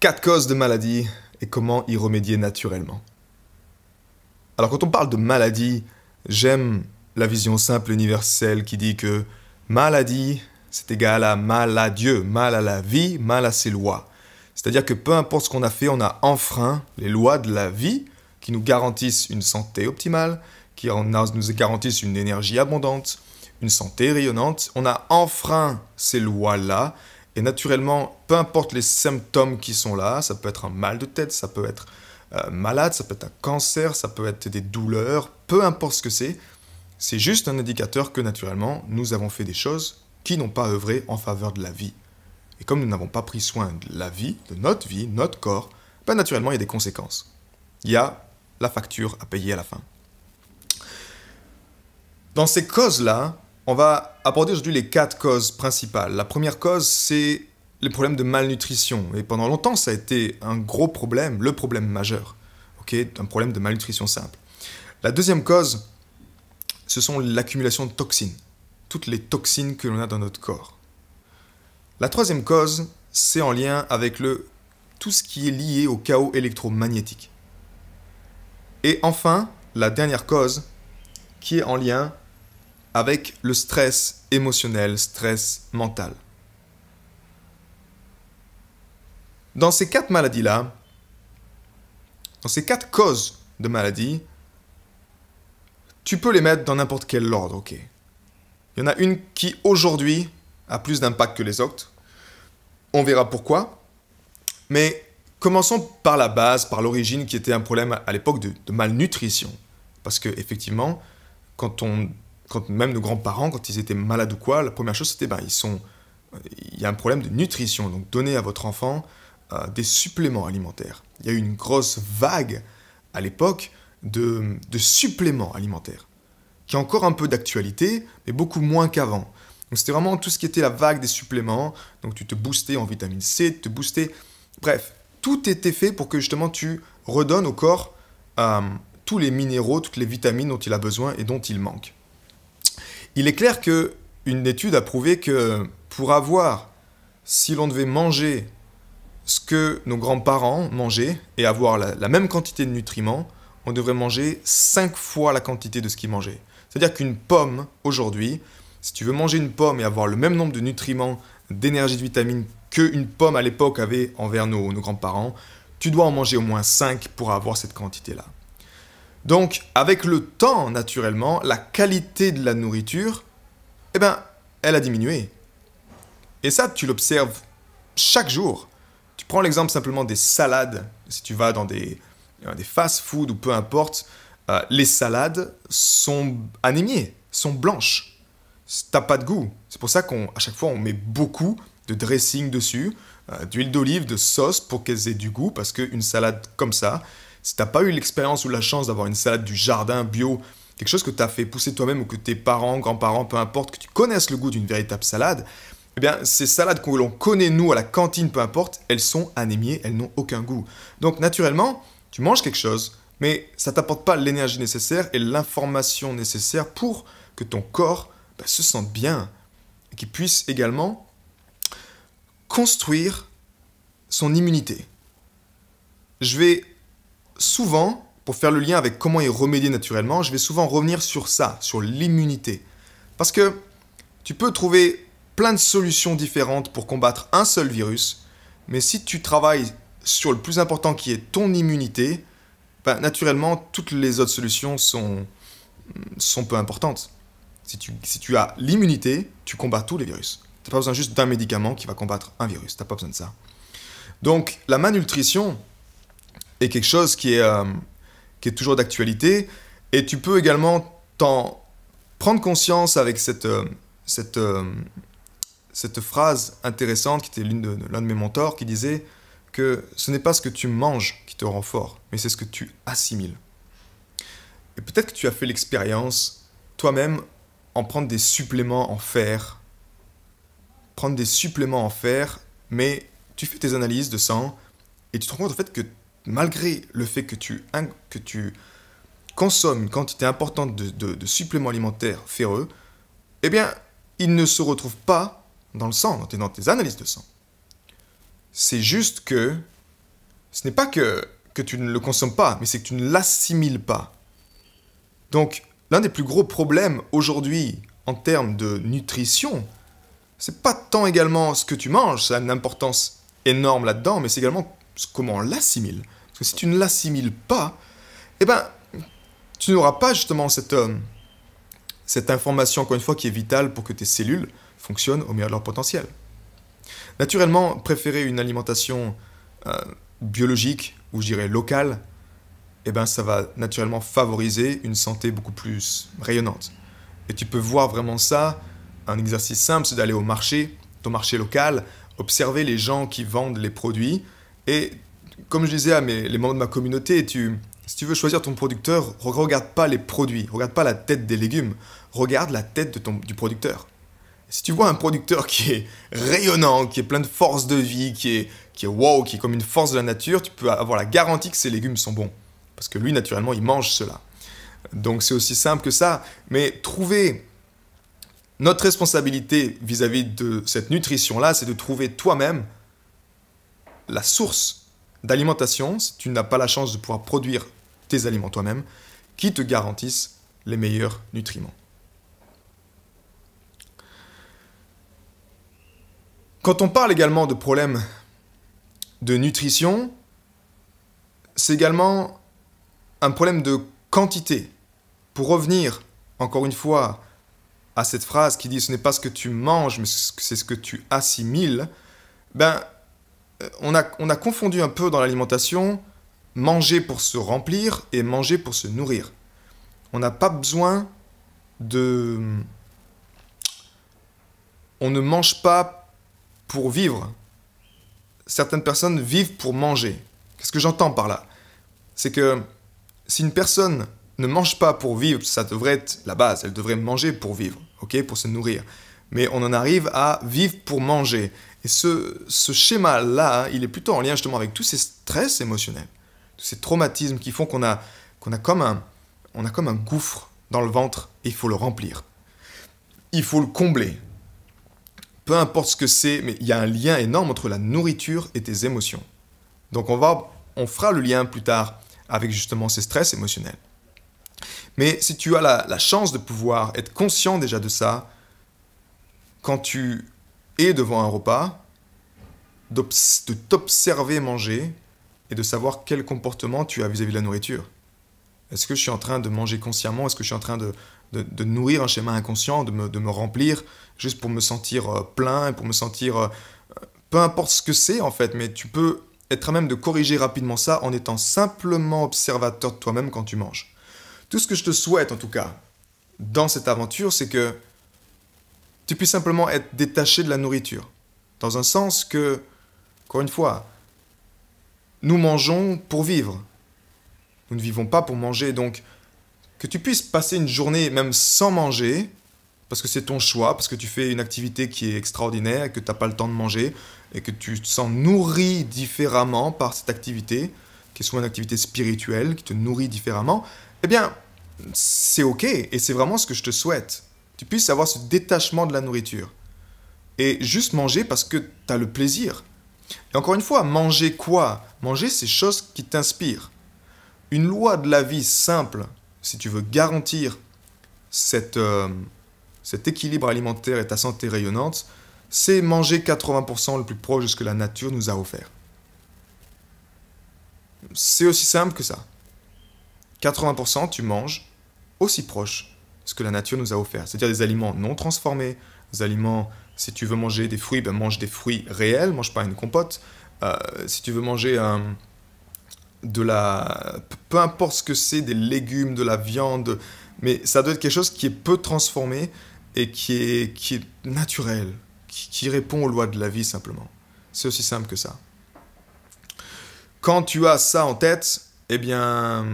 4 causes de maladie et comment y remédier naturellement. Alors quand on parle de maladie, j'aime la vision simple universelle qui dit que maladie, c'est égal à mal à Dieu, mal à la vie, mal à ses lois. C'est-à-dire que peu importe ce qu'on a fait, on a enfreint les lois de la vie qui nous garantissent une santé optimale, qui nous garantissent une énergie abondante, une santé rayonnante. On a enfreint ces lois-là et naturellement, peu importe les symptômes qui sont là, ça peut être un mal de tête, ça peut être malade, ça peut être un cancer, ça peut être des douleurs, peu importe ce que c'est juste un indicateur que naturellement, nous avons fait des choses qui n'ont pas œuvré en faveur de la vie. Et comme nous n'avons pas pris soin de la vie, de notre corps, ben naturellement, il y a des conséquences. Il y a la facture à payer à la fin. Dans ces causes-là, on va aborder aujourd'hui les 4 causes principales. La première cause, c'est les problèmes de malnutrition. Et pendant longtemps, ça a été un gros problème, le problème majeur. Un problème de malnutrition simple. La deuxième cause, ce sont l'accumulation de toxines. Toutes les toxines que l'on a dans notre corps. La troisième cause, c'est en lien avec tout ce qui est lié au chaos électromagnétique. Et enfin, la dernière cause, qui est en lien avec le stress émotionnel, stress mental. Dans ces 4 maladies-là, dans ces 4 causes de maladie, tu peux les mettre dans n'importe quel ordre, ok? Il y en a une qui, aujourd'hui, a plus d'impact que les autres. On verra pourquoi. Mais commençons par la base, par l'origine, qui était un problème à l'époque de malnutrition. Parce que effectivement, quand même nos grands-parents, quand ils étaient malades ou quoi, la première chose, c'était il y a un problème de nutrition. Donc, donnez à votre enfant des suppléments alimentaires. Il y a eu une grosse vague, à l'époque, de suppléments alimentaires, qui a encore un peu d'actualité, mais beaucoup moins qu'avant. Donc, c'était vraiment tout ce qui était la vague des suppléments. Donc, tu te boostais en vitamine C, tu te boostais... Bref, tout était fait pour que, justement, tu redonnes au corps tous les minéraux, toutes les vitamines dont il a besoin et dont il manque. Il est clair qu'une étude a prouvé que si l'on devait manger ce que nos grands-parents mangeaient et avoir la même quantité de nutriments, on devrait manger 5 fois la quantité de ce qu'ils mangeaient. C'est-à-dire qu'une pomme, aujourd'hui, si tu veux manger une pomme et avoir le même nombre de nutriments, d'énergie, de vitamines qu'une pomme à l'époque avait envers nos grands-parents, tu dois en manger au moins 5 pour avoir cette quantité-là. Donc, avec le temps, naturellement, la qualité de la nourriture, elle a diminué. Et ça, tu l'observes chaque jour. Tu prends l'exemple simplement des salades. Si tu vas dans des fast-food ou peu importe, les salades sont anémiées, sont blanches. T'as pas de goût. C'est pour ça qu'à chaque fois, on met beaucoup de dressing dessus, d'huile d'olive, de sauce pour qu'elles aient du goût, parce qu'une salade comme ça, si tu n'as pas eu l'expérience ou la chance d'avoir une salade du jardin bio, quelque chose que tu as fait pousser toi-même ou que tes parents, grands-parents, peu importe, que tu connaisses le goût d'une véritable salade, eh bien, ces salades que l'on connaît, nous, à la cantine, peu importe, elles sont anémiées, elles n'ont aucun goût. Donc, naturellement, tu manges quelque chose, mais ça ne t'apporte pas l'énergie nécessaire et l'information nécessaire pour que ton corps se sente bien et qu'il puisse également construire son immunité. Je vais souvent, pour faire le lien avec comment y remédier naturellement, je vais souvent revenir sur ça, sur l'immunité. Parce que tu peux trouver plein de solutions différentes pour combattre un seul virus, mais si tu travailles sur le plus important qui est ton immunité, naturellement, toutes les autres solutions sont peu importantes. Si tu as l'immunité, tu combats tous les virus. Tu n'as pas besoin juste d'un médicament qui va combattre un virus. Tu n'as pas besoin de ça. Donc, la malnutrition est quelque chose qui est toujours d'actualité. Et tu peux également t'en prendre conscience avec cette phrase intéressante qui était l'un de mes mentors qui disait que ce n'est pas ce que tu manges qui te rend fort, mais c'est ce que tu assimiles. Et peut-être que tu as fait l'expérience toi-même en prendre des suppléments en fer. Prendre des suppléments en fer, mais tu fais tes analyses de sang et tu te rends compte en fait que malgré le fait que tu consommes une quantité importante de suppléments alimentaires ferreux, eh bien, ils ne se retrouvent pas dans le sang, dans tes analyses de sang. C'est juste que ce n'est pas que tu ne le consommes pas, mais c'est que tu ne l'assimiles pas. Donc, l'un des plus gros problèmes aujourd'hui en termes de nutrition, c'est pas tant également ce que tu manges, ça a une importance énorme là-dedans, mais c'est également comment on l'assimile. Parce que si tu ne l'assimiles pas, eh ben, tu n'auras pas justement cette information, encore une fois, qui est vitale pour que tes cellules fonctionnent au meilleur de leur potentiel. Naturellement, préférer une alimentation biologique, ou je dirais locale, eh ben, ça va naturellement favoriser une santé beaucoup plus rayonnante. Et tu peux voir vraiment ça, un exercice simple, c'est d'aller au marché, ton marché local, observer les gens qui vendent les produits. Et comme je disais à les membres de ma communauté, si tu veux choisir ton producteur, regarde pas les produits, regarde pas la tête des légumes, regarde la tête du producteur. Si tu vois un producteur qui est rayonnant, qui est plein de force de vie, qui est wow, qui est comme une force de la nature, tu peux avoir la garantie que ses légumes sont bons. Parce que lui, naturellement, il mange cela. Donc c'est aussi simple que ça. Mais trouver notre responsabilité vis-à-vis de cette nutrition-là, c'est de trouver toi-même la source d'alimentation, si tu n'as pas la chance de pouvoir produire tes aliments toi-même, qui te garantissent les meilleurs nutriments. Quand on parle également de problèmes de nutrition, c'est également un problème de quantité. Pour revenir, encore une fois, à cette phrase qui dit « ce n'est pas ce que tu manges, mais c'est ce que tu assimiles », ben, on a confondu un peu dans l'alimentation manger pour se remplir et manger pour se nourrir. On n'a pas besoin de... On ne mange pas pour vivre. Certaines personnes vivent pour manger. Qu'est-ce que j'entends par là? C'est que si une personne ne mange pas pour vivre, ça devrait être la base, elle devrait manger pour vivre, ok, pour se nourrir. Mais on en arrive à vivre pour manger. Et ce schéma-là, il est plutôt en lien justement avec tous ces stress émotionnels, tous ces traumatismes qui font qu'on a comme un gouffre dans le ventre et il faut le remplir. Il faut le combler. Peu importe ce que c'est, mais il y a un lien énorme entre la nourriture et tes émotions. Donc on fera le lien plus tard avec justement ces stress émotionnels. Mais si tu as la chance de pouvoir être conscient déjà de ça, quand tu es devant un repas, de t'observer manger et de savoir quel comportement tu as vis-à-vis de la nourriture. Est-ce que je suis en train de manger consciemment? Est-ce que je suis en train de nourrir un schéma inconscient, de me remplir juste pour me sentir plein et pour me sentir... peu importe ce que c'est en fait, mais tu peux être à même de corriger rapidement ça en étant simplement observateur de toi-même quand tu manges. Tout ce que je te souhaite en tout cas dans cette aventure, c'est que tu puisses simplement être détaché de la nourriture. Dans un sens que, encore une fois, nous mangeons pour vivre. Nous ne vivons pas pour manger. Donc, que tu puisses passer une journée même sans manger, parce que c'est ton choix, parce que tu fais une activité qui est extraordinaire, et que tu n'as pas le temps de manger, et que tu te sens nourri différemment par cette activité, qui est soit une activité spirituelle, qui te nourrit différemment, eh bien, c'est ok, et c'est vraiment ce que je te souhaite. Tu puisses avoir ce détachement de la nourriture. Et juste manger parce que tu as le plaisir. Et encore une fois, manger quoi? Manger ces choses qui t'inspirent. Une loi de la vie simple, si tu veux garantir cet équilibre alimentaire et ta santé rayonnante, c'est manger 80% le plus proche de ce que la nature nous a offert. C'est aussi simple que ça. 80% tu manges aussi proche de ce que la nature nous a offert. C'est-à-dire des aliments non transformés, des aliments, si tu veux manger des fruits, ben mange des fruits réels, mange pas une compote. Si tu veux manger peu importe ce que c'est, des légumes, de la viande, mais ça doit être quelque chose qui est peu transformé et qui est naturel, qui répond aux lois de la vie simplement. C'est aussi simple que ça. Quand tu as ça en tête, eh bien,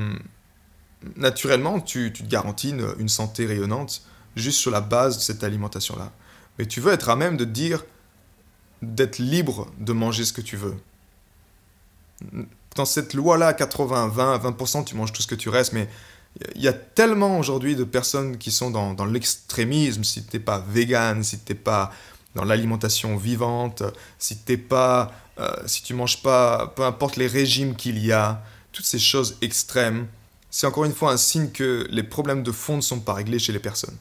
naturellement, tu te garantis une santé rayonnante juste sur la base de cette alimentation-là. Mais tu veux être à même de dire, d'être libre de manger ce que tu veux. Dans cette loi-là, 20% tu manges tout ce que tu restes, mais il y a tellement aujourd'hui de personnes qui sont dans l'extrémisme, si tu n'es pas vegan, si tu n'es pas dans l'alimentation vivante, si tu manges pas, peu importe les régimes qu'il y a, toutes ces choses extrêmes, c'est encore une fois un signe que les problèmes de fond ne sont pas réglés chez les personnes.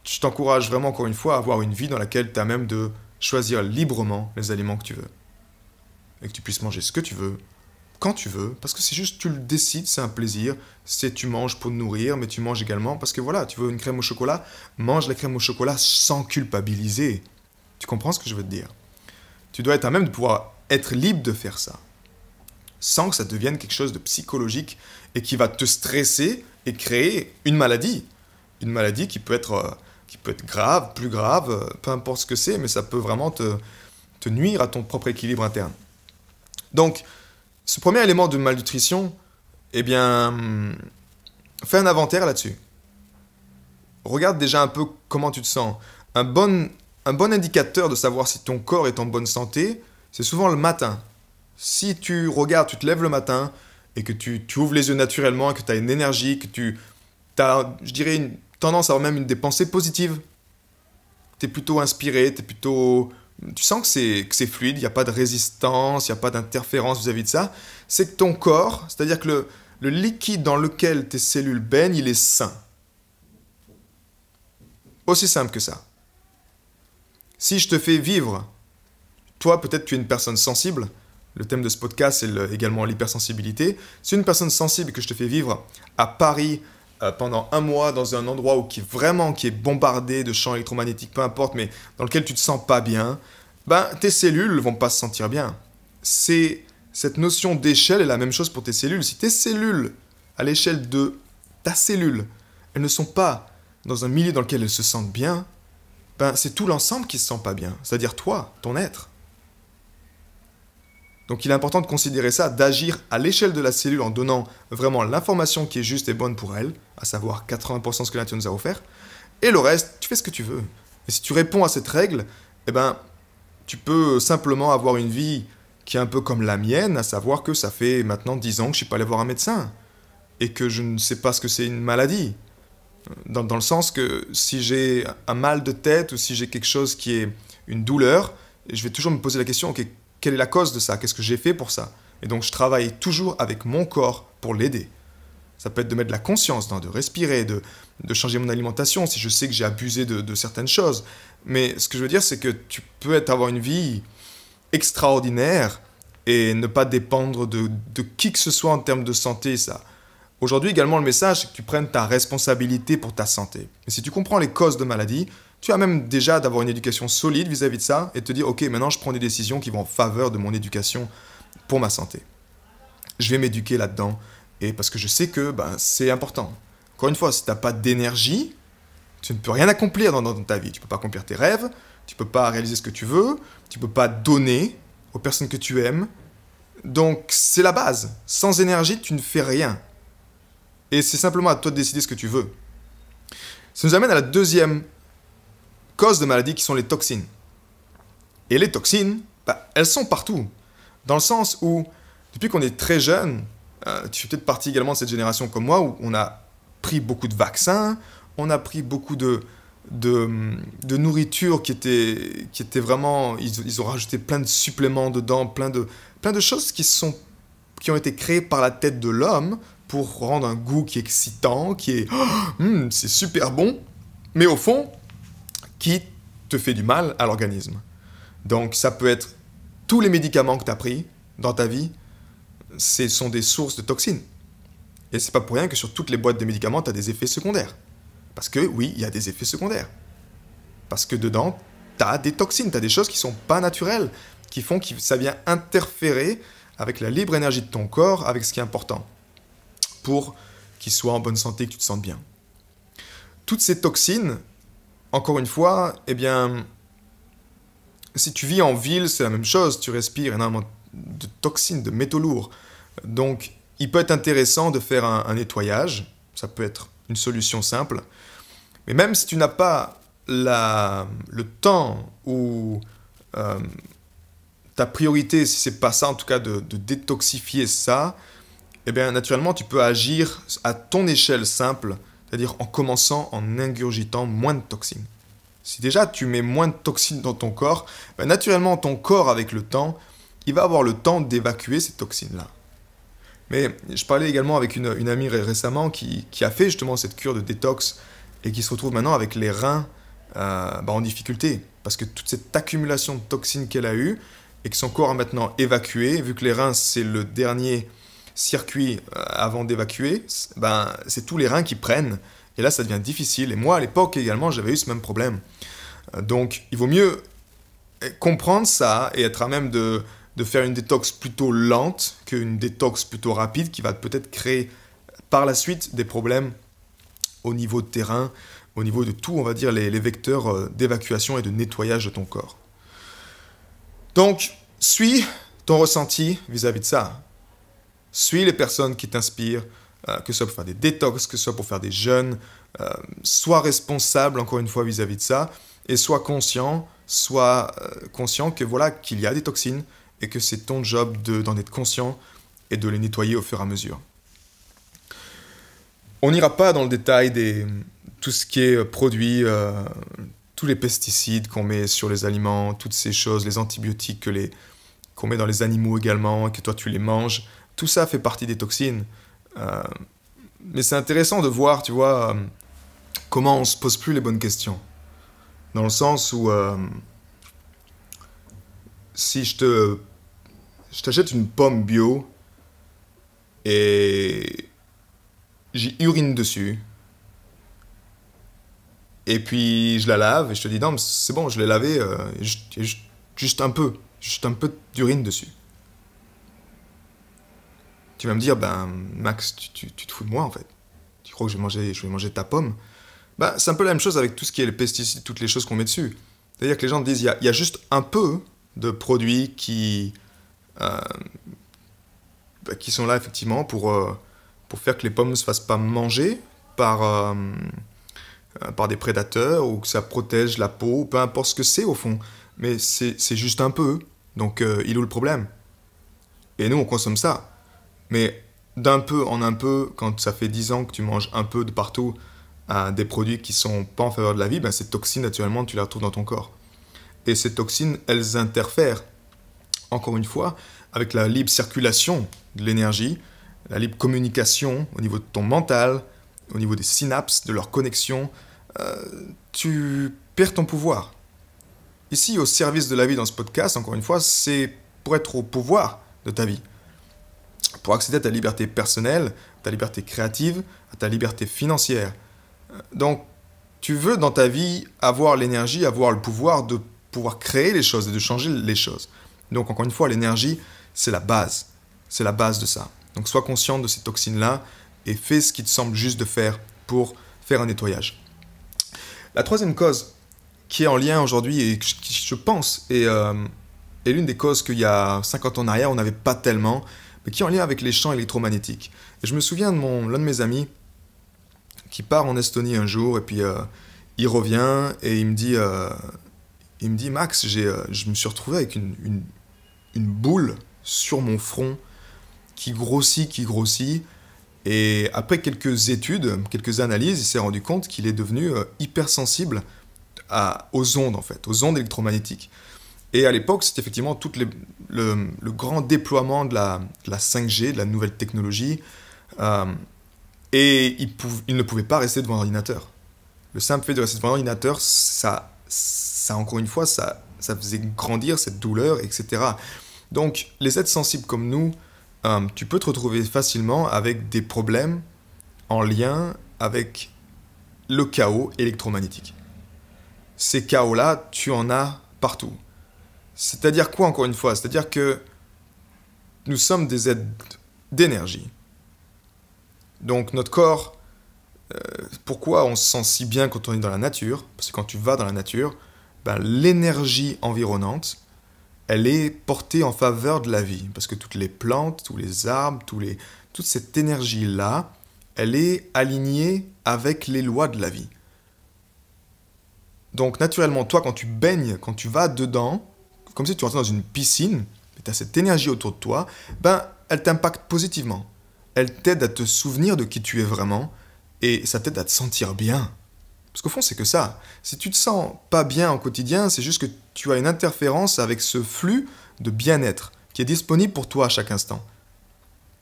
Je t'encourage vraiment encore une fois à avoir une vie dans laquelle tu as même de choisir librement les aliments que tu veux. Et que tu puisses manger ce que tu veux, quand tu veux, parce que c'est juste, tu le décides, c'est un plaisir, tu manges pour te nourrir, mais tu manges également parce que voilà, tu veux une crème au chocolat, mange la crème au chocolat sans culpabiliser. Tu comprends ce que je veux te dire? Tu dois être à même de pouvoir être libre de faire ça, sans que ça devienne quelque chose de psychologique et qui va te stresser et créer une maladie. Une maladie qui peut être grave, plus grave, peu importe ce que c'est, mais ça peut vraiment te nuire à ton propre équilibre interne. Donc, ce premier élément de malnutrition, eh bien, fais un inventaire là-dessus. Regarde déjà un peu comment tu te sens. Un bon indicateur de savoir si ton corps est en bonne santé, c'est souvent le matin. Si tu regardes, tu te lèves le matin et que tu ouvres les yeux naturellement et que tu as une énergie, que tu as, je dirais, une tendance à avoir même des pensées positives. Tu es plutôt inspiré, tu sens que c'est fluide, il n'y a pas de résistance, il n'y a pas d'interférence vis-à-vis de ça. C'est que ton corps, c'est-à-dire que le liquide dans lequel tes cellules baignent, il est sain. Aussi simple que ça. Si je te fais vivre, toi peut-être tu es une personne sensible, le thème de ce podcast c'est également l'hypersensibilité. Si une personne sensible que je te fais vivre à Paris pendant un mois dans un endroit qui est bombardé de champs électromagnétiques, peu importe, mais dans lequel tu te sens pas bien, ben tes cellules vont pas se sentir bien. Cette notion d'échelle est la même chose pour tes cellules. Si tes cellules, à l'échelle de ta cellule, elles ne sont pas dans un milieu dans lequel elles se sentent bien, ben c'est tout l'ensemble qui se sent pas bien, c'est-à-dire toi, ton être. Donc il est important de considérer ça, d'agir à l'échelle de la cellule en donnant vraiment l'information qui est juste et bonne pour elle, à savoir 80% de ce que la nature nous a offert, et le reste, tu fais ce que tu veux. Et si tu réponds à cette règle, eh ben, tu peux simplement avoir une vie qui est un peu comme la mienne, à savoir que ça fait maintenant 10 ans que je ne suis pas allé voir un médecin, et que je ne sais pas ce que c'est une maladie. Dans le sens que si j'ai un mal de tête ou si j'ai quelque chose qui est une douleur, je vais toujours me poser la question, ok, quelle est la cause de ça? Qu'est-ce que j'ai fait pour ça? Et donc, je travaille toujours avec mon corps pour l'aider. Ça peut être de mettre de la conscience, de respirer, de changer mon alimentation si je sais que j'ai abusé de certaines choses. Mais ce que je veux dire, c'est que tu peux avoir une vie extraordinaire et ne pas dépendre de qui que ce soit en termes de santé. Ça. Aujourd'hui, également, le message, c'est que tu prennes ta responsabilité pour ta santé. Et si tu comprends les causes de maladie, tu as même déjà d'avoir une éducation solide vis-à-vis de ça et te dire, ok, maintenant je prends des décisions qui vont en faveur de mon éducation pour ma santé. Je vais m'éduquer là-dedans et parce que je sais que c'est important. Encore une fois, si tu n'as pas d'énergie, tu ne peux rien accomplir dans ta vie. Tu ne peux pas accomplir tes rêves, tu ne peux pas réaliser ce que tu veux, tu ne peux pas donner aux personnes que tu aimes. Donc c'est la base. Sans énergie, tu ne fais rien. Et c'est simplement à toi de décider ce que tu veux. Ça nous amène à la deuxième cause de maladie qui sont les toxines. Et les toxines, elles sont partout. Dans le sens où, depuis qu'on est très jeune, tu fais peut-être partie également de cette génération comme moi, où on a pris beaucoup de vaccins, on a pris beaucoup de nourriture qui était vraiment... Ils ont rajouté plein de suppléments dedans, plein de choses qui ont été créées par la tête de l'homme pour rendre un goût qui est excitant, qui est... c'est super bon, mais au fond, qui te fait du mal à l'organisme. Donc ça peut être tous les médicaments que tu as pris dans ta vie, ce sont des sources de toxines. Et c'est pas pour rien que sur toutes les boîtes de médicaments, tu as des effets secondaires. Parce que oui, il y a des effets secondaires. Parce que dedans, tu as des toxines, tu as des choses qui sont pas naturelles, qui font que ça vient interférer avec la libre énergie de ton corps, avec ce qui est important, pour qu'il soit en bonne santé, que tu te sentes bien. Toutes ces toxines, encore une fois, eh bien, si tu vis en ville, c'est la même chose, tu respires énormément de toxines, de métaux lourds. Donc, il peut être intéressant de faire un nettoyage, ça peut être une solution simple. Mais même si tu n'as pas le temps ou ta priorité, si c'est pas ça en tout cas, de détoxifier ça, eh bien naturellement tu peux agir à ton échelle simple, c'est-à-dire en commençant en ingurgitant moins de toxines. Si déjà tu mets moins de toxines dans ton corps, ben naturellement ton corps avec le temps, il va avoir le temps d'évacuer ces toxines-là. Mais je parlais également avec une amie récemment qui a fait justement cette cure de détox et qui se retrouve maintenant avec les reins en difficulté. Parce que toute cette accumulation de toxines qu'elle a eue et que son corps a maintenant évacué, vu que les reins c'est le dernier circuit avant d'évacuer, ben, c'est tous les reins qui prennent. Et là, ça devient difficile. Et moi, à l'époque également, j'avais eu ce même problème. Donc, il vaut mieux comprendre ça et être à même de faire une détox plutôt lente qu'une détox plutôt rapide qui va peut-être créer par la suite des problèmes au niveau de terrain, au niveau de tout, on va dire, les vecteurs d'évacuation et de nettoyage de ton corps. Donc, suis ton ressenti vis-à-vis de ça. Suis les personnes qui t'inspirent, que ce soit pour faire des détox, que ce soit pour faire des jeûnes. Sois responsable, encore une fois, vis-à-vis de ça, et sois conscient que voilà, qu'il y a des toxines et que c'est ton job d'en être conscient et de les nettoyer au fur et à mesure. On n'ira pas dans le détail de tout ce qui est produit, tous les pesticides qu'on met sur les aliments, toutes ces choses, les antibiotiques qu'on met dans les animaux également, et que toi tu les manges. Tout ça fait partie des toxines. Mais c'est intéressant de voir, tu vois, comment on se pose plus les bonnes questions. Dans le sens où si je t'achète une pomme bio et j'y urine dessus, et puis je la lave et je te dis non, c'est bon, je l'ai lavé, juste un peu d'urine dessus. Tu vas me dire, ben Max, tu te fous de moi en fait. Tu crois que je vais manger ta pomme? Ben, c'est un peu la même chose avec tout ce qui est les pesticides, toutes les choses qu'on met dessus. C'est-à-dire que les gens disent, il y a juste un peu de produits qui sont là effectivement pour faire que les pommes ne se fassent pas manger par des prédateurs ou que ça protège la peau, peu importe ce que c'est au fond. Mais c'est juste un peu, donc il est où le problème? Et nous on consomme ça. Mais d'un peu en un peu, quand ça fait 10 ans que tu manges un peu de partout des produits qui sont pas en faveur de la vie, ben ces toxines naturellement tu les retrouves dans ton corps. Et ces toxines, elles interfèrent, encore une fois, avec la libre circulation de l'énergie, la libre communication au niveau de ton mental, au niveau des synapses, de leur connexion. Tu perds ton pouvoir. Ici, au service de la vie dans ce podcast, encore une fois, c'est pour être au pouvoir de ta vie. Pour accéder à ta liberté personnelle, ta liberté créative, à ta liberté financière. Donc, tu veux dans ta vie avoir l'énergie, avoir le pouvoir de pouvoir créer les choses et de changer les choses. Donc, encore une fois, l'énergie, c'est la base. C'est la base de ça. Donc, sois conscient de ces toxines-là et fais ce qui te semble juste de faire pour faire un nettoyage. La troisième cause qui est en lien aujourd'hui et qui, je pense, est l'une des causes qu'il y a 50 ans en arrière, on n'avait pas tellement, mais qui est en lien avec les champs électromagnétiques. Et je me souviens de l'un de mes amis qui part en Estonie un jour et puis il revient et il me dit Max, je me suis retrouvé avec une boule sur mon front qui grossit. Et après quelques études, quelques analyses, il s'est rendu compte qu'il est devenu hypersensible aux ondes, en fait, aux ondes électromagnétiques. Et à l'époque, c'était effectivement le grand déploiement de la 5G, de la nouvelle technologie. Et il ne pouvait pas rester devant l'ordinateur. Le simple fait de rester devant l'ordinateur, ça encore une fois, ça faisait grandir cette douleur, etc. Donc, les êtres sensibles comme nous, tu peux te retrouver facilement avec des problèmes en lien avec le chaos électromagnétique. Ces chaos-là, tu en as partout. C'est-à-dire quoi, encore une fois? C'est-à-dire que nous sommes des êtres d'énergie. Donc notre corps, pourquoi on se sent si bien quand on est dans la nature? Parce que quand tu vas dans la nature, ben, l'énergie environnante, elle est portée en faveur de la vie. Parce que toutes les plantes, tous les arbres, toute cette énergie-là, elle est alignée avec les lois de la vie. Donc naturellement, toi, quand tu baignes, quand tu vas dedans, comme si tu rentrais dans une piscine, et tu as cette énergie autour de toi, ben, elle t'impacte positivement. Elle t'aide à te souvenir de qui tu es vraiment, et ça t'aide à te sentir bien. Parce qu'au fond, c'est que ça. Si tu te sens pas bien au quotidien, c'est juste que tu as une interférence avec ce flux de bien-être qui est disponible pour toi à chaque instant.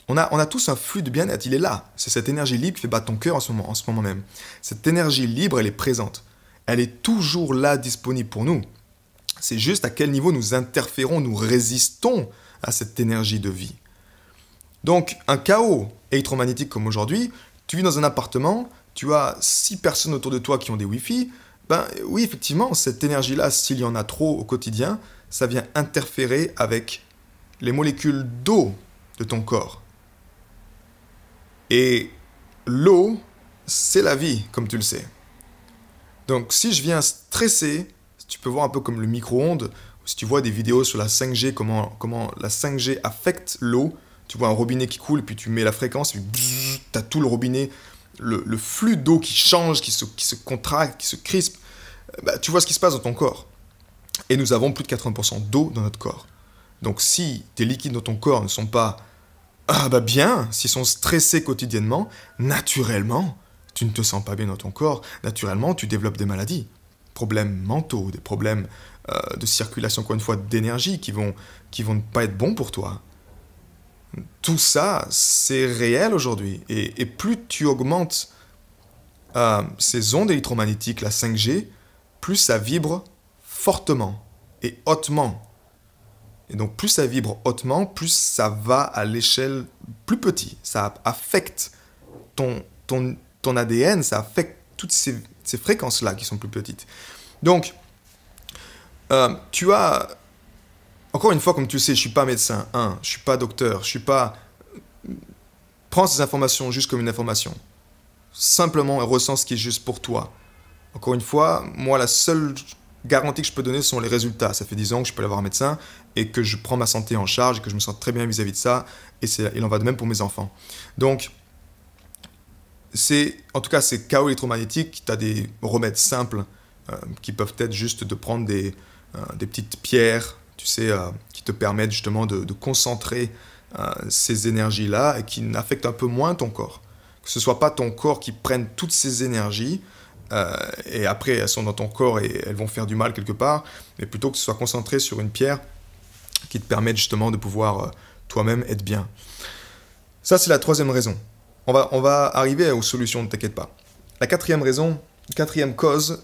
On a tous un flux de bien-être, il est là. C'est cette énergie libre qui fait battre ton cœur en ce moment même. Cette énergie libre, elle est présente. Elle est toujours là, disponible pour nous. C'est juste à quel niveau nous interférons, nous résistons à cette énergie de vie. Donc, un chaos électromagnétique comme aujourd'hui, tu vis dans un appartement, tu as 6 personnes autour de toi qui ont des Wi-Fi, ben oui, effectivement, cette énergie-là, s'il y en a trop au quotidien, ça vient interférer avec les molécules d'eau de ton corps. Et l'eau, c'est la vie, comme tu le sais. Donc, si je viens stresser, tu peux voir un peu comme le micro-ondes, ou si tu vois des vidéos sur la 5G, comment la 5G affecte l'eau, tu vois un robinet qui coule, puis tu mets la fréquence, et puis tu as tout le robinet, le flux d'eau qui change, qui se contracte, qui se crispe. Bah, tu vois ce qui se passe dans ton corps. Et nous avons plus de 80% d'eau dans notre corps. Donc si tes liquides dans ton corps ne sont pas bien, s'ils sont stressés quotidiennement, naturellement, tu ne te sens pas bien dans ton corps. Naturellement, tu développes des maladies. Problèmes mentaux, des problèmes de circulation, encore une fois, d'énergie qui vont ne pas être bons pour toi. Tout ça, c'est réel aujourd'hui. Et plus tu augmentes ces ondes électromagnétiques, la 5G, plus ça vibre fortement et hautement. Et donc, plus ça vibre hautement, plus ça va à l'échelle plus petite. Ça affecte ton ADN, ça affecte toutes ces fréquences-là qui sont plus petites. Donc, tu as... Encore une fois, comme tu sais, je ne suis pas médecin, je ne suis pas docteur, je ne suis pas... Prends ces informations juste comme une information. Simplement, ressens ce qui est juste pour toi. Encore une fois, moi, la seule garantie que je peux donner sont les résultats. Ça fait 10 ans que je peux aller voir un médecin et que je prends ma santé en charge et que je me sens très bien vis-à-vis de ça. Et il en va de même pour mes enfants. Donc, en tout cas, ces chaos électromagnétiques, tu as des remèdes simples qui peuvent être juste de prendre des petites pierres, tu sais, qui te permettent justement de concentrer ces énergies-là et qui n'affectent un peu moins ton corps. Que ce ne soit pas ton corps qui prenne toutes ces énergies et après elles sont dans ton corps et elles vont faire du mal quelque part, mais plutôt que ce soit concentré sur une pierre qui te permette justement de pouvoir toi-même être bien. Ça, c'est la troisième raison. On va arriver aux solutions, ne t'inquiète pas. La quatrième raison, quatrième cause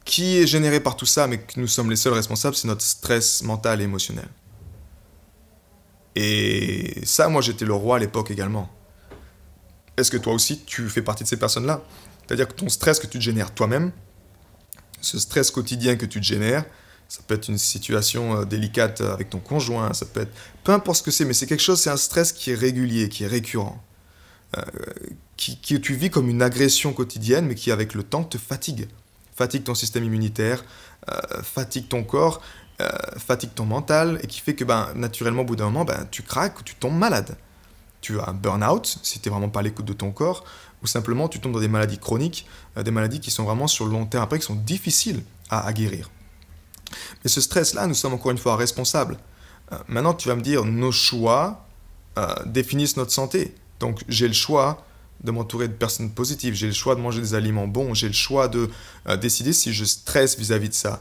qui est générée par tout ça, mais que nous sommes les seuls responsables, c'est notre stress mental et émotionnel. Et ça, moi, j'étais le roi à l'époque également. Est-ce que toi aussi, tu fais partie de ces personnes-là? C'est-à-dire que ton stress que tu te génères toi-même, ce stress quotidien que tu te génères, ça peut être une situation délicate avec ton conjoint, ça peut être... Peu importe ce que c'est, mais c'est quelque chose, c'est un stress qui est régulier, qui est récurrent. Que tu vis comme une agression quotidienne, mais qui, avec le temps, te fatigue. Fatigue ton système immunitaire, fatigue ton corps, fatigue ton mental, et qui fait que, naturellement, au bout d'un moment, tu craques ou tu tombes malade. Tu as un burn-out, si tu n'es vraiment pas à l'écoute de ton corps, ou simplement tu tombes dans des maladies chroniques, des maladies qui sont vraiment sur le long terme, après, qui sont difficiles à guérir. Mais ce stress-là, nous sommes encore une fois responsables. Maintenant, tu vas me dire, nos choix définissent notre santé. Donc, j'ai le choix de m'entourer de personnes positives, j'ai le choix de manger des aliments bons, j'ai le choix de décider si je stresse vis-à-vis de ça.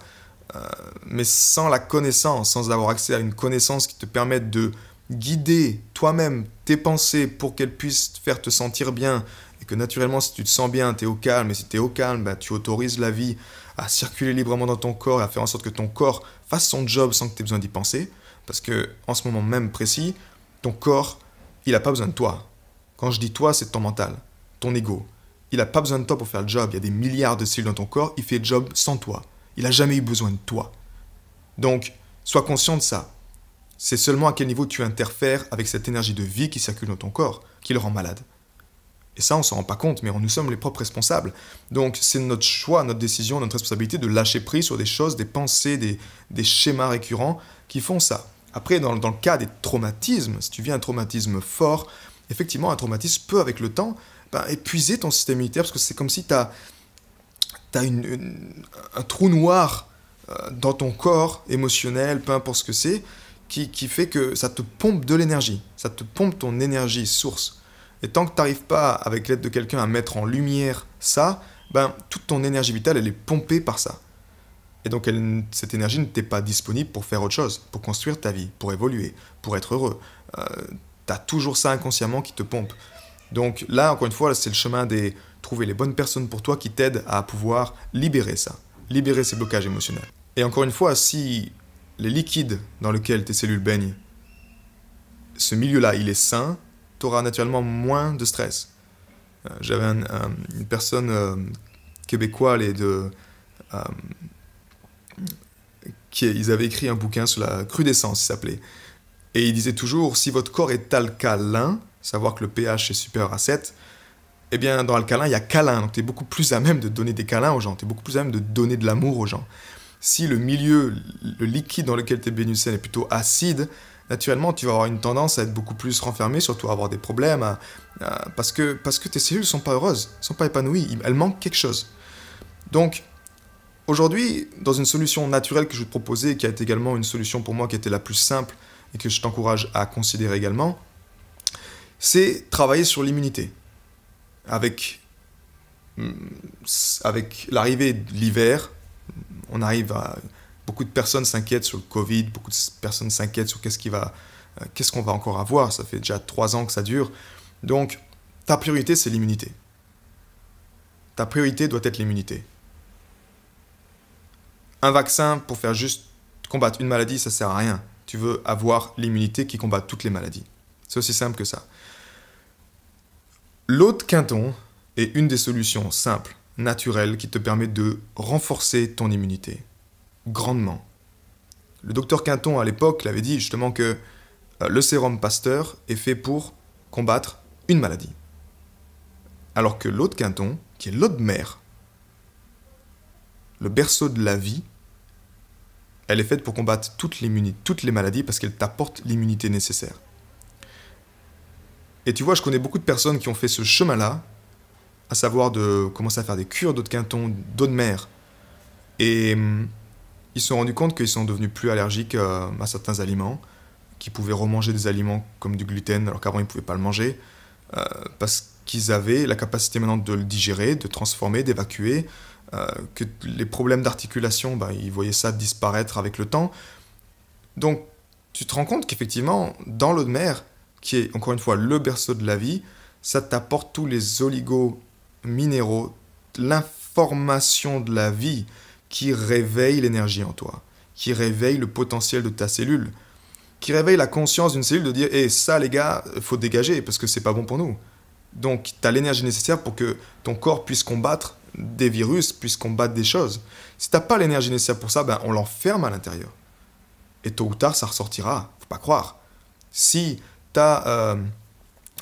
Mais sans la connaissance, sans avoir accès à une connaissance qui te permette de guider toi-même tes pensées pour qu'elles puissent te faire te sentir bien, et que naturellement, si tu te sens bien, tu es au calme, et si tu es au calme, tu autorises la vie à circuler librement dans ton corps et à faire en sorte que ton corps fasse son job sans que tu aies besoin d'y penser, parce que en ce moment même précis, ton corps, il n'a pas besoin de toi. Quand je dis toi, c'est ton mental, ton ego. Il n'a pas besoin de toi pour faire le job. Il y a des milliards de cellules dans ton corps, il fait le job sans toi. Il n'a jamais eu besoin de toi. Donc, sois conscient de ça. C'est seulement à quel niveau tu interfères avec cette énergie de vie qui circule dans ton corps qui le rend malade. Et ça, on ne s'en rend pas compte, mais nous sommes les propres responsables. Donc, c'est notre choix, notre décision, notre responsabilité de lâcher prise sur des choses, des pensées, des schémas récurrents qui font ça. Après, dans le cas des traumatismes, si tu vis un traumatisme fort, effectivement, un traumatisme peut, avec le temps, épuiser ton système immunitaire, parce que c'est comme si tu as un trou noir dans ton corps émotionnel, peu importe ce que c'est, qui fait que ça te pompe de l'énergie, ça te pompe ton énergie source. Et tant que tu n'arrives pas, avec l'aide de quelqu'un, à mettre en lumière ça, ben, toute ton énergie vitale, elle est pompée par ça. Et donc, cette énergie ne t'est pas disponible pour faire autre chose, pour construire ta vie, pour évoluer, pour être heureux. Tu as toujours ça inconsciemment qui te pompe. Donc là, encore une fois, c'est le chemin des trouver les bonnes personnes pour toi qui t'aident à pouvoir libérer ça, libérer ces blocages émotionnels. Et encore une fois, si les liquides dans lesquels tes cellules baignent, ce milieu-là, il est sain, tu auras naturellement moins de stress. J'avais une personne québécoise ils avaient écrit un bouquin sur la crudescence, il s'appelait. Et il disait toujours, si votre corps est alcalin, savoir que le pH est supérieur à 7, eh bien, dans alcalin, il y a câlin. Donc, tu es beaucoup plus à même de donner des câlins aux gens. Tu es beaucoup plus à même de donner de l'amour aux gens. Si le milieu, le liquide dans lequel tu es baigné est plutôt acide, naturellement, tu vas avoir une tendance à être beaucoup plus renfermé, surtout à avoir des problèmes, parce que tes cellules ne sont pas heureuses, ne sont pas épanouies. Elles manquent quelque chose. Donc, aujourd'hui, dans une solution naturelle que je vais te proposer, qui a été également une solution pour moi qui était la plus simple et que je t'encourage à considérer également, c'est travailler sur l'immunité. Avec l'arrivée de l'hiver, on arrive à... Beaucoup de personnes s'inquiètent sur le Covid, beaucoup de personnes s'inquiètent sur qu'est-ce qu'on va encore avoir. Ça fait déjà 3 ans que ça dure. Donc, ta priorité, c'est l'immunité. Ta priorité doit être l'immunité. Un vaccin pour faire juste combattre une maladie, ça sert à rien. Tu veux avoir l'immunité qui combat toutes les maladies. C'est aussi simple que ça. L'eau de Quinton est une des solutions simples, naturelles, qui te permet de renforcer ton immunité. Grandement. Le docteur Quinton, à l'époque, l'avait dit justement que le sérum Pasteur est fait pour combattre une maladie. Alors que l'eau de Quinton, qui est l'eau de mer, le berceau de la vie, elle est faite pour combattre toutes les maladies parce qu'elle t'apporte l'immunité nécessaire. Et tu vois, je connais beaucoup de personnes qui ont fait ce chemin-là, à savoir de commencer à faire des cures d'eau de Quinton, d'eau de mer. Et ils se sont rendus compte qu'ils sont devenus plus allergiques à certains aliments, qu'ils pouvaient remanger des aliments comme du gluten, alors qu'avant ils ne pouvaient pas le manger, parce qu'ils avaient la capacité maintenant de le digérer, de transformer, d'évacuer, que les problèmes d'articulation, ils voyaient ça disparaître avec le temps. Donc, tu te rends compte qu'effectivement, dans l'eau de mer, qui est encore une fois le berceau de la vie, ça t'apporte tous les oligo-minéraux, l'information de la vie qui réveille l'énergie en toi, qui réveille le potentiel de ta cellule, qui réveille la conscience d'une cellule de dire « ça les gars, faut dégager parce que c'est pas bon pour nous ». Donc, tu as l'énergie nécessaire pour que ton corps puisse combattre des virus, puisse combattre des choses. Si tu n'as pas l'énergie nécessaire pour ça, on l'enferme à l'intérieur. Et tôt ou tard, ça ressortira. Faut pas croire. Si tu as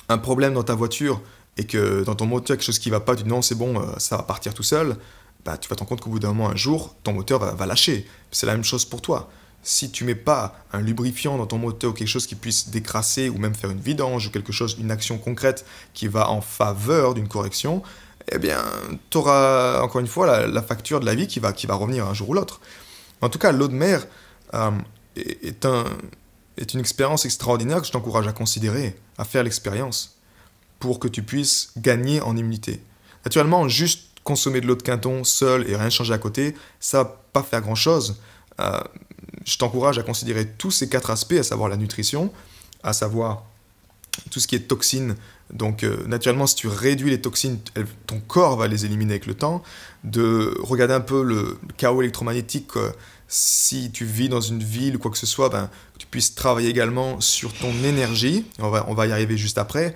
un problème dans ta voiture et que dans ton moteur, quelque chose qui ne va pas, tu dis non, c'est bon, ça va partir tout seul, tu vas te rendre compte qu'au bout d'un moment, un jour, ton moteur va lâcher. C'est la même chose pour toi. Si tu mets pas un lubrifiant dans ton moteur ou quelque chose qui puisse décrasser ou même faire une vidange ou quelque chose, une action concrète qui va en faveur d'une correction, eh bien, tu auras encore une fois la facture de la vie qui va revenir un jour ou l'autre. En tout cas, l'eau de mer est une expérience extraordinaire que je t'encourage à considérer, à faire l'expérience, pour que tu puisses gagner en immunité. Naturellement, juste consommer de l'eau de Quinton seul et rien changer à côté, ça va pas faire grand-chose. Je t'encourage à considérer tous ces 4 aspects, à savoir la nutrition, à savoir tout ce qui est toxines. Donc, naturellement, si tu réduis les toxines, ton corps va les éliminer avec le temps. De regarder un peu le chaos électromagnétique, si tu vis dans une ville ou quoi que ce soit, que tu puisses travailler également sur ton énergie. On va y arriver juste après.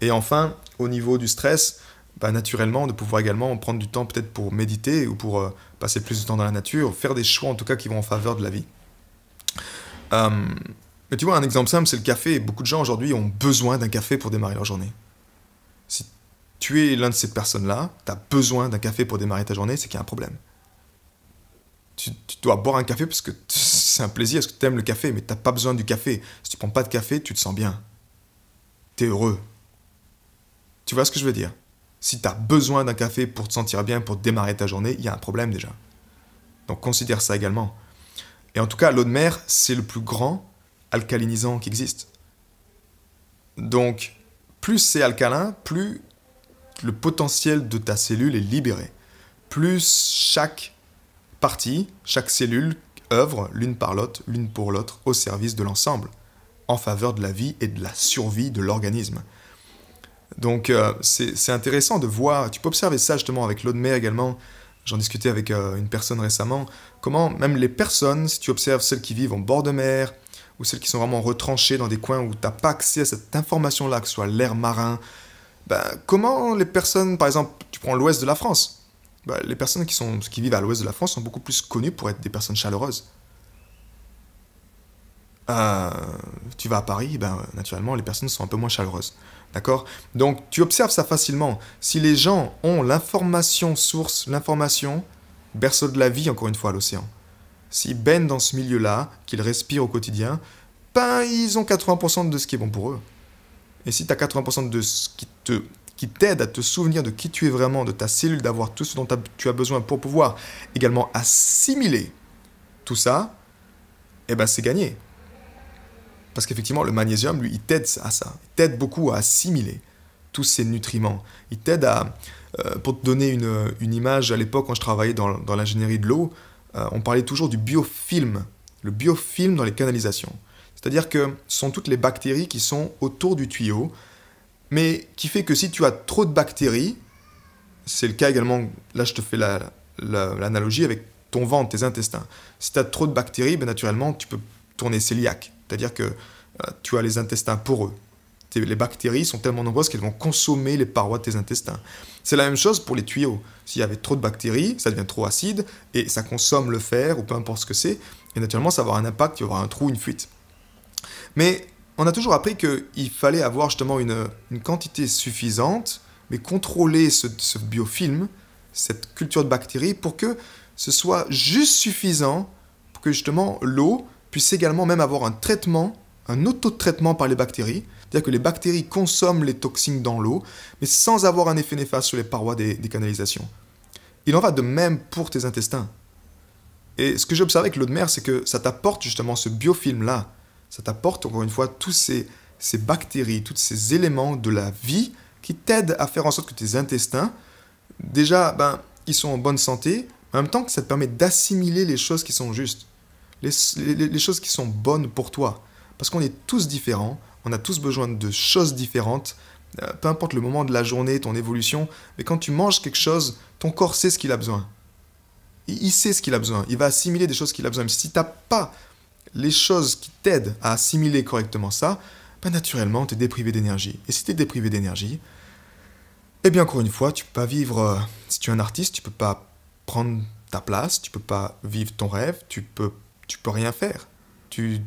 Et enfin, au niveau du stress, naturellement, de pouvoir également prendre du temps peut-être pour méditer ou pour passer plus de temps dans la nature, faire des choix en tout cas qui vont en faveur de la vie. Mais tu vois, un exemple simple, c'est le café. Beaucoup de gens aujourd'hui ont besoin d'un café pour démarrer leur journée. Si tu es l'un de ces personnes-là, tu as besoin d'un café pour démarrer ta journée, c'est qu'il y a un problème. Tu dois boire un café parce que c'est un plaisir, parce que tu aimes le café, mais tu n'as pas besoin du café. Si tu prends pas de café, tu te sens bien. Tu es heureux. Tu vois ce que je veux dire? Si tu as besoin d'un café pour te sentir bien, pour démarrer ta journée, il y a un problème déjà. Donc considère ça également. Et en tout cas, l'eau de mer, c'est le plus grand alcalinisant qui existe. Donc, plus c'est alcalin, plus le potentiel de ta cellule est libéré. plus chaque partie, chaque cellule œuvre l'une par l'autre, l'une pour l'autre, au service de l'ensemble, en faveur de la vie et de la survie de l'organisme. Donc c'est intéressant de voir, tu peux observer ça justement avec l'eau de mer également, j'en discutais avec une personne récemment, comment même les personnes, si tu observes celles qui vivent en bord de mer, ou celles qui sont vraiment retranchées dans des coins où tu n'as pas accès à cette information-là, que ce soit l'air marin, ben, comment les personnes, par exemple, tu prends l'ouest de la France, ben, les personnes qui vivent à l'ouest de la France sont beaucoup plus connues pour être des personnes chaleureuses. Tu vas à Paris, ben, naturellement, les personnes sont un peu moins chaleureuses. D'accord? Donc, tu observes ça facilement. Si les gens ont l'information source, l'information, berceau de la vie, encore une fois, à l'océan, s'ils baignent dans ce milieu-là, qu'ils respirent au quotidien, ben, ils ont 80% de ce qui est bon pour eux. Et si tu as 80% de ce qui t'aide à te souvenir de qui tu es vraiment, de ta cellule, d'avoir tout ce dont tu as besoin pour pouvoir également assimiler tout ça, eh ben, c'est gagné. Parce qu'effectivement, le magnésium, lui, il t'aide à ça. Il t'aide beaucoup à assimiler tous ces nutriments. Il t'aide à... pour te donner une image, à l'époque, quand je travaillais dans l'ingénierie de l'eau, on parlait toujours du biofilm. Le biofilm dans les canalisations. C'est-à-dire que ce sont toutes les bactéries qui sont autour du tuyau, mais qui fait que si tu as trop de bactéries, c'est le cas également, là je te fais l'analogie avec ton ventre, tes intestins. Si tu as trop de bactéries, ben naturellement, tu peux tourner cœliaque. C'est-à-dire que tu as les intestins poreux. Les bactéries sont tellement nombreuses qu'elles vont consommer les parois de tes intestins. C'est la même chose pour les tuyaux. S'il y avait trop de bactéries, ça devient trop acide et ça consomme le fer ou peu importe ce que c'est. Et naturellement, ça va avoir un impact, il y aura un trou, une fuite. Mais on a toujours appris qu'il fallait avoir justement une quantité suffisante, mais contrôler ce biofilm, cette culture de bactéries, pour que ce soit juste suffisant pour que justement l'eau puisse également même avoir un traitement, un autotraitement par les bactéries, c'est-à-dire que les bactéries consomment les toxines dans l'eau, mais sans avoir un effet néfaste sur les parois des canalisations. Il en va de même pour tes intestins. Et ce que j'ai observé avec l'eau de mer, c'est que ça t'apporte justement ce biofilm-là. Ça t'apporte, encore une fois, tous ces bactéries, tous ces éléments de la vie qui t'aident à faire en sorte que tes intestins, déjà, ben, ils sont en bonne santé, en même temps que ça te permet d'assimiler les choses qui sont justes. Les choses qui sont bonnes pour toi. Parce qu'on est tous différents, on a tous besoin de choses différentes, peu importe le moment de la journée, ton évolution, mais quand tu manges quelque chose, ton corps sait ce qu'il a besoin. Il sait ce qu'il a besoin, il va assimiler des choses qu'il a besoin. Mais si tu n'as pas les choses qui t'aident à assimiler correctement ça, ben naturellement, tu es déprivé d'énergie. Et si tu es déprivé d'énergie, eh bien encore une fois, tu peux pas vivre, si tu es un artiste, tu peux pas prendre ta place, tu peux pas vivre ton rêve, tu peux rien faire. Tu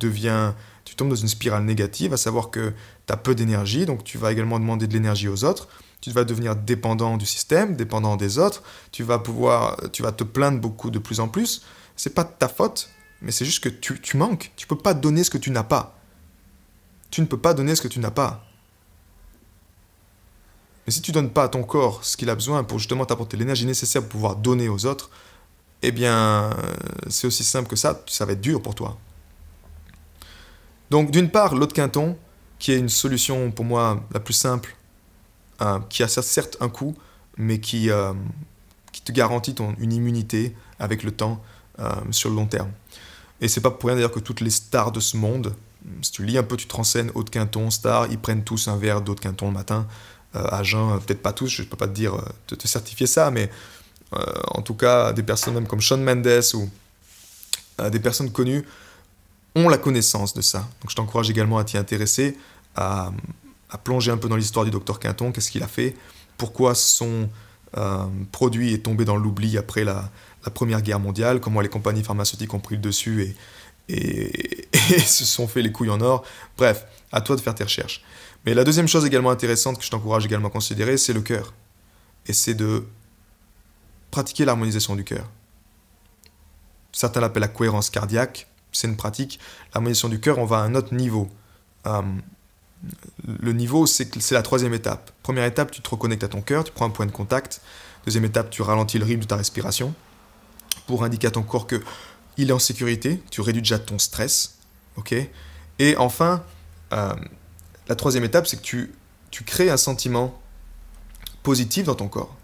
tombes dans une spirale négative, à savoir que tu as peu d'énergie, donc tu vas également demander de l'énergie aux autres, tu vas devenir dépendant du système, dépendant des autres, tu vas te plaindre beaucoup de plus en plus. C'est pas de ta faute, mais c'est juste que tu manques. Tu peux pas donner ce que tu n'as pas. Tu ne peux pas donner ce que tu n'as pas. Mais si tu donnes pas à ton corps ce qu'il a besoin pour justement t'apporter l'énergie nécessaire pour pouvoir donner aux autres, eh bien, c'est aussi simple que ça va être dur pour toi. Donc, d'une part, l'eau de Quinton, qui est une solution pour moi la plus simple, qui a certes un coût, mais qui te garantit une immunité avec le temps sur le long terme. Et c'est pas pour rien d'ailleurs que toutes les stars de ce monde, si tu lis un peu, tu te renseignes, eau de Quinton, stars, ils prennent tous un verre d'eau de Quinton le matin, à jeun, peut-être pas tous, je peux pas te dire, te certifier ça, mais en tout cas, des personnes même comme Shawn Mendes ou des personnes connues ont la connaissance de ça. Donc je t'encourage également à t'y intéresser, à plonger un peu dans l'histoire du docteur Quinton, qu'est-ce qu'il a fait, pourquoi son produit est tombé dans l'oubli après la Première Guerre mondiale, comment les compagnies pharmaceutiques ont pris le dessus et se sont fait les couilles en or. Bref, à toi de faire tes recherches. Mais la deuxième chose également intéressante que je t'encourage également à considérer, c'est le cœur. Et c'est de pratiquer l'harmonisation du cœur. Certains l'appellent la cohérence cardiaque, c'est une pratique. L'harmonisation du cœur, on va à un autre niveau. Le niveau, c'est la troisième étape. Première étape, tu te reconnectes à ton cœur, tu prends un point de contact. Deuxième étape, tu ralentis le rythme de ta respiration pour indiquer à ton corps qu'il est en sécurité. Tu réduis déjà ton stress. Okay. Et enfin, la troisième étape, c'est que tu crées un sentiment positif dans ton corps.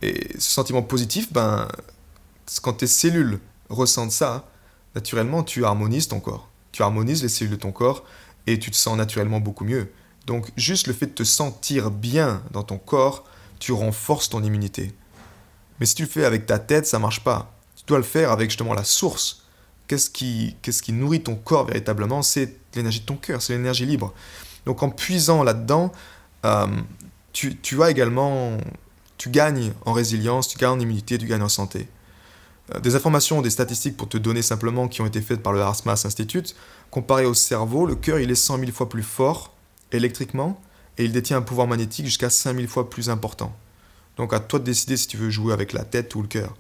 Et ce sentiment positif, ben, quand tes cellules ressentent ça, naturellement, tu harmonises ton corps. Tu harmonises les cellules de ton corps et tu te sens naturellement beaucoup mieux. Donc, juste le fait de te sentir bien dans ton corps, tu renforces ton immunité. Mais si tu le fais avec ta tête, ça marche pas. Tu dois le faire avec justement la source. Qu'est-ce qui nourrit ton corps véritablement? C'est l'énergie de ton cœur, c'est l'énergie libre. Donc en puisant là-dedans, tu as également, tu gagnes en résilience, tu gagnes en immunité, tu gagnes en santé. Des informations, des statistiques pour te donner simplement qui ont été faites par le HeartMath Institute. Comparé au cerveau, le cœur il est 100 000 fois plus fort électriquement et il détient un pouvoir magnétique jusqu'à 5 000 fois plus important. Donc à toi de décider si tu veux jouer avec la tête ou le cœur.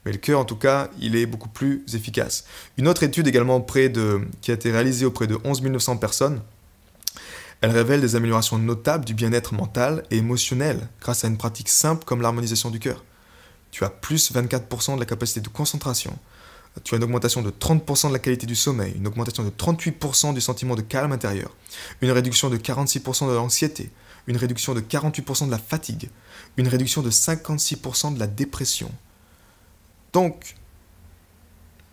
Mais le cœur, en tout cas, il est beaucoup plus efficace. Une autre étude également qui a été réalisée auprès de 11 900 personnes, elle révèle des améliorations notables du bien-être mental et émotionnel grâce à une pratique simple comme l'harmonisation du cœur. Tu as plus 24% de la capacité de concentration. Tu as une augmentation de 30% de la qualité du sommeil, une augmentation de 38% du sentiment de calme intérieur, une réduction de 46% de l'anxiété, une réduction de 48% de la fatigue, une réduction de 56% de la dépression. Donc,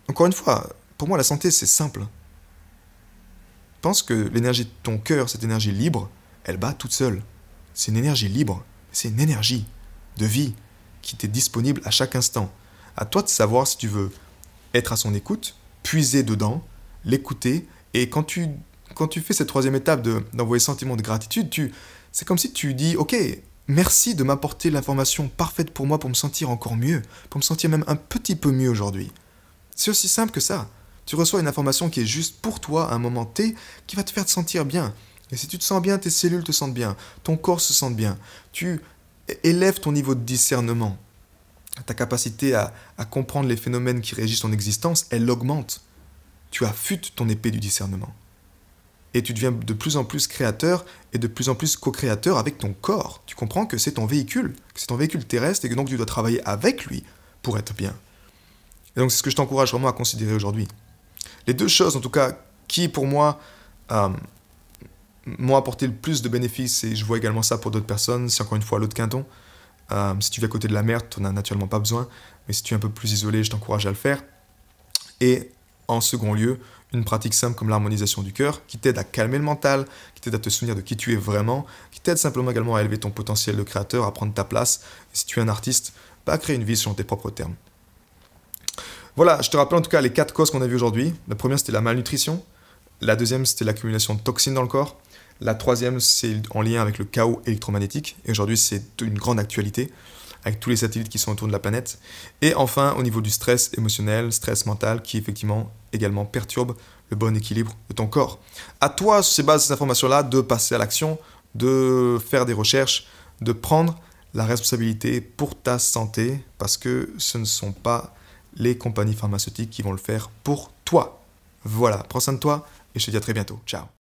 encore une fois, pour moi la santé c'est simple. Pense que l'énergie de ton cœur, cette énergie libre, elle bat toute seule. C'est une énergie libre, c'est une énergie de vie qui t'est disponible à chaque instant. À toi de savoir si tu veux être à son écoute, puiser dedans, l'écouter, et quand tu fais cette troisième étape d'envoyer sentiment de gratitude, c'est comme si tu dis, ok, merci de m'apporter l'information parfaite pour moi pour me sentir encore mieux, pour me sentir même un petit peu mieux aujourd'hui. C'est aussi simple que ça. Tu reçois une information qui est juste pour toi à un moment T, qui va te faire te sentir bien. Et si tu te sens bien, tes cellules te sentent bien, ton corps se sent bien. Tu élèves ton niveau de discernement. Ta capacité à comprendre les phénomènes qui régissent ton existence, elle augmente. Tu affûtes ton épée du discernement. Et tu deviens de plus en plus créateur et de plus en plus co-créateur avec ton corps. Tu comprends que c'est ton véhicule, que c'est ton véhicule terrestre et que donc tu dois travailler avec lui pour être bien. Et donc c'est ce que je t'encourage vraiment à considérer aujourd'hui. Les deux choses, en tout cas, qui pour moi m'ont apporté le plus de bénéfices, et je vois également ça pour d'autres personnes, c'est encore une fois l'eau de Quinton. Si tu vis à côté de la mer, tu n'en as naturellement pas besoin, mais si tu es un peu plus isolé, je t'encourage à le faire. Et en second lieu, une pratique simple comme l'harmonisation du cœur, qui t'aide à calmer le mental, qui t'aide à te souvenir de qui tu es vraiment, qui t'aide simplement également à élever ton potentiel de créateur, à prendre ta place, et si tu es un artiste, à créer une vie selon tes propres termes. Voilà, je te rappelle en tout cas les 4 causes qu'on a vues aujourd'hui. La première, c'était la malnutrition. La deuxième, c'était l'accumulation de toxines dans le corps. La troisième, c'est en lien avec le chaos électromagnétique. Et aujourd'hui, c'est une grande actualité avec tous les satellites qui sont autour de la planète. Et enfin, au niveau du stress émotionnel, stress mental, qui effectivement également perturbe le bon équilibre de ton corps. À toi, sur ces bases de ces informations-là, de passer à l'action, de faire des recherches, de prendre la responsabilité pour ta santé, parce que ce ne sont pas les compagnies pharmaceutiques qui vont le faire pour toi. Voilà, prends soin de toi et je te dis à très bientôt. Ciao.